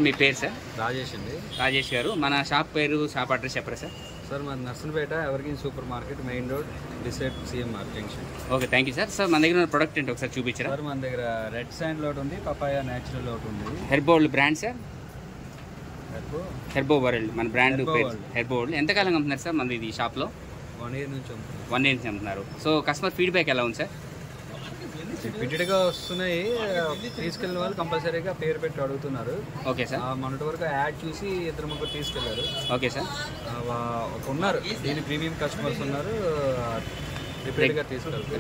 మీ పేరు సార్? రాజేష్ అండి. రాజేష్ గారు, మన షాప్ పేరు, షాప్ అడ్రస్ చెప్పరా సార్? సార్ మాది Narsanpet evergreen super market, main road, decide CMR junction. Okay, thank you sir. Sir మన దగ్గర ఉన్న ప్రొడక్ట్ ఏంటి ఒకసారి చూపించారా? సార్ మన దగ్గర రెడ్ శాండ్ ఒకటి ఉంది, పపాయా న్యాచురల్ ఒకటి ఉంది. హెర్బోల్డ్ బ్రాండ్ సార్? హెర్బో వరల్డ్ మన బ్రాండ్ పేరు. హెర్బోల్డ్ ఎంతకాలంగా అమ్ముతున్నారు సార్ మన ఇది షాప్లో? 1 year నుంచి అమ్ముతున్నారు. 1 year నుంచి అమ్ముతున్నారు. సో కస్టమర్ ఫీడ్బ్యాక్ ఎలా ఉంది సార్? రిపీటెడ్గా వస్తున్నాయి. తీసుకెళ్ళిన వాళ్ళు కంపల్సరీగా పేరు పెట్టి అడుగుతున్నారు. Okay sir. మొన్నటి వరకు యాడ్ చూసి 2-3 తీసుకెళ్లారు. Okay sir. ఉన్నారు దీని ప్రీమియం కస్టమర్స్ ఉన్నారు,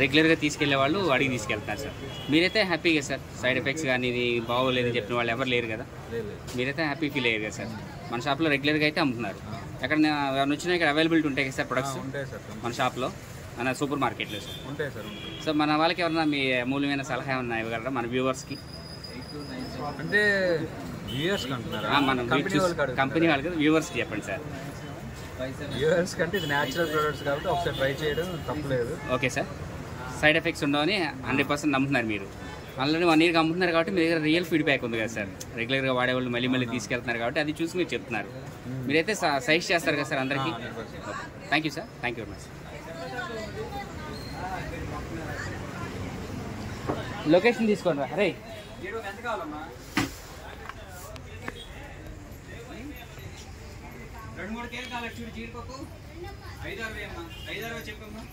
రెగ్యులర్గా తీసుకెళ్లే వాళ్ళు అడిగి తీసుకెళ్తున్నారు సార్. మీరైతే హ్యాపీగా సార్? సైడ్ ఎఫెక్ట్స్ కానీ ఇది బాగోలేదని చెప్పిన వాళ్ళు ఎవరు లేరు కదా? మీరైతే హ్యాపీ ఫీల్ అయ్యారు కదా సార్? మన షాప్లో రెగ్యులర్గా అయితే అమ్ముతున్నారు. ఎక్కడ వచ్చినా ఇక్కడ అవైలబిలిటీ ఉంటాయి కదా సార్ ప్రొడక్ట్స్ ఉంటాయి సార్ మన షాప్లో, మన సూపర్ మార్కెట్లో సార్? ఉంటాయి సార్. సో మన వాళ్ళకి ఎవరన్నా మీ అమూల్యమైన సలహా ఏమన్నా ఇవ్వగలరా మన వ్యూవర్స్కి? అంటే వ్యూవర్స్కి అంటున్నారా? మన కంపెనీ వాళ్ళకి వ్యూవర్స్కి చెప్పండి సార్. వ్యూవర్స్ కంటే ఇది న్యాచురల్ ప్రొడక్ట్స్ కాబట్టి ఒకసారి ట్రై చేయడం తప్పలేదు. Okay sir. సైడ్ ఎఫెక్ట్స్ ఉండవని 100% నమ్ముతున్నారు మీరు. ఆల్రెడీ 1 yearకి అమ్ముతున్నారు కాబట్టి మీ దగ్గర రియల్ ఫీడ్బ్యాక్ ఉంది కదా సార్? రెగ్యులర్గా వాడేవాళ్ళు మళ్ళీ తీసుకెళ్తున్నారు కాబట్టి అది చూసి మీరు చెప్తున్నారు. మీరైతే సజెస్ట్ చేస్తారు కదా సార్ అందరికీ? Thank you sir. Thank you very much. Location తీసుకోండి రా. అరే 2-3 కేజీలు కావాలి. చూడు జీడిపప్పు 5-6 అమ్మా, 5-6 చెప్పమ్మా.